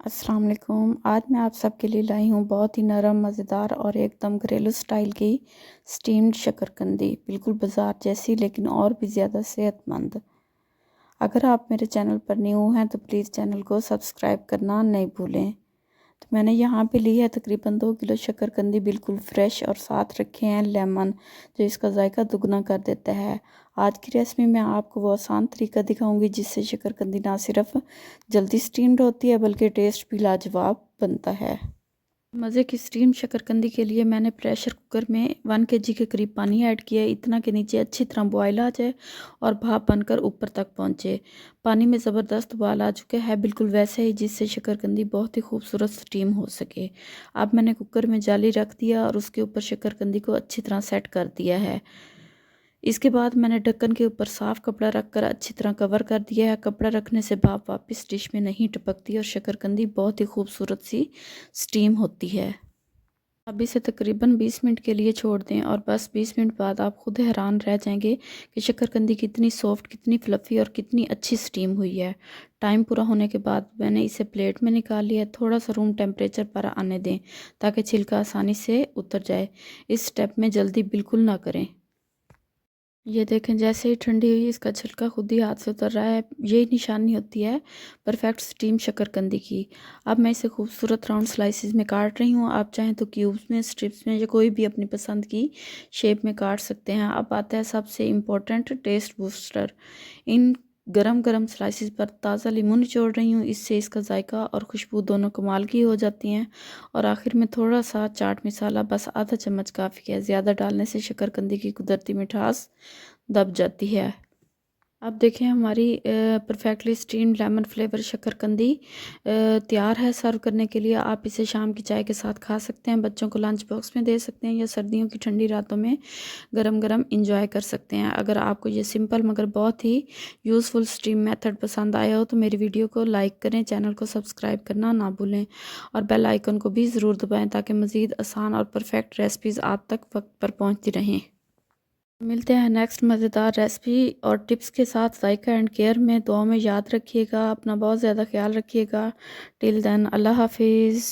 अस्सलाम वालेकुम। आज मैं आप सबके लिए लाई हूँ बहुत ही नरम, मज़ेदार और एकदम घरेलू स्टाइल की स्टीम्ड शकरकंदी, बिल्कुल बाज़ार जैसी लेकिन और भी ज़्यादा सेहतमंद। अगर आप मेरे चैनल पर न्यू हैं तो प्लीज़ चैनल को सब्सक्राइब करना नहीं भूलें। तो मैंने यहाँ पे ली है तकरीबन 2 किलो शकरकंदी, बिल्कुल फ्रेश, और साथ रखे हैं लेमन जो इसका जायका दुगना कर देता है। आज की रेसिपी में आपको वो आसान तरीका दिखाऊंगी जिससे शकरकंदी ना सिर्फ जल्दी स्टीम्ड होती है बल्कि टेस्ट भी लाजवाब बनता है। मज़े की स्टीम शकरकंदी के लिए मैंने प्रेशर कुकर में 1 केजी के करीब पानी ऐड किया है, इतना के नीचे अच्छी तरह बॉयल आ जाए और भाप बनकर ऊपर तक पहुँचे। पानी में ज़बरदस्त उबाल आ चुका है, बिल्कुल वैसे ही जिससे शकरकंदी बहुत ही खूबसूरत स्टीम हो सके। अब मैंने कुकर में जाली रख दिया और उसके ऊपर शकरकंदी को अच्छी तरह सेट कर दिया है। इसके बाद मैंने ढक्कन के ऊपर साफ़ कपड़ा रखकर अच्छी तरह कवर कर दिया है। कपड़ा रखने से भाप वापस डिश में नहीं टपकती और शकरकंदी बहुत ही खूबसूरत सी स्टीम होती है। अब इसे तकरीबन 20 मिनट के लिए छोड़ दें और बस 20 मिनट बाद आप खुद हैरान रह जाएंगे कि शकरकंदी कितनी सॉफ्ट, कितनी फ्लफ़ी और कितनी अच्छी स्टीम हुई है। टाइम पूरा होने के बाद मैंने इसे प्लेट में निकाल लिया। थोड़ा सा रूम टेम्परेचर पर आने दें ताकि छिलका आसानी से उतर जाए। इस स्टेप में जल्दी बिल्कुल ना करें। ये देखें, जैसे ही ठंडी हुई इसका छिलका खुद ही हाथ से उतर रहा है। यही निशानी होती है परफेक्ट स्टीम शकरकंदी की। अब मैं इसे खूबसूरत राउंड स्लाइसिस में काट रही हूँ। आप चाहें तो क्यूब्स में, स्ट्रिप्स में या कोई भी अपनी पसंद की शेप में काट सकते हैं। अब आता है सबसे इम्पोर्टेंट टेस्ट बूस्टर। इन गरम गरम स्लाइसिस पर ताज़ा लीमू निचोड़ रही हूँ, इससे इसका जायका और खुशबू दोनों कमाल की हो जाती हैं। और आखिर में थोड़ा सा चाट मसाला, बस आधा चम्मच काफ़ी है। ज़्यादा डालने से शकरकंदी की कुदरती मिठास दब जाती है। अब देखें, हमारी परफेक्टली स्टीम्ड लेमन फ्लेवर शकरकंदी तैयार है सर्व करने के लिए। आप इसे शाम की चाय के साथ खा सकते हैं, बच्चों को लंच बॉक्स में दे सकते हैं या सर्दियों की ठंडी रातों में गरम गरम इंजॉय कर सकते हैं। अगर आपको ये सिंपल मगर बहुत ही यूज़फुल स्टीम मेथड पसंद आया हो तो मेरी वीडियो को लाइक करें, चैनल को सब्सक्राइब करना ना भूलें और बेल आइकन को भी ज़रूर दबाएँ ताकि मज़ीद आसान और परफेक्ट रेसिपीज़ आप तक वक्त पर पहुँचती रहें। मिलते हैं नेक्स्ट मज़ेदार रेसिपी और टिप्स के साथ। जायका एंड केयर में दुआ में याद रखिएगा। अपना बहुत ज़्यादा ख्याल रखिएगा। टिल देन, अल्लाह हाफिज़।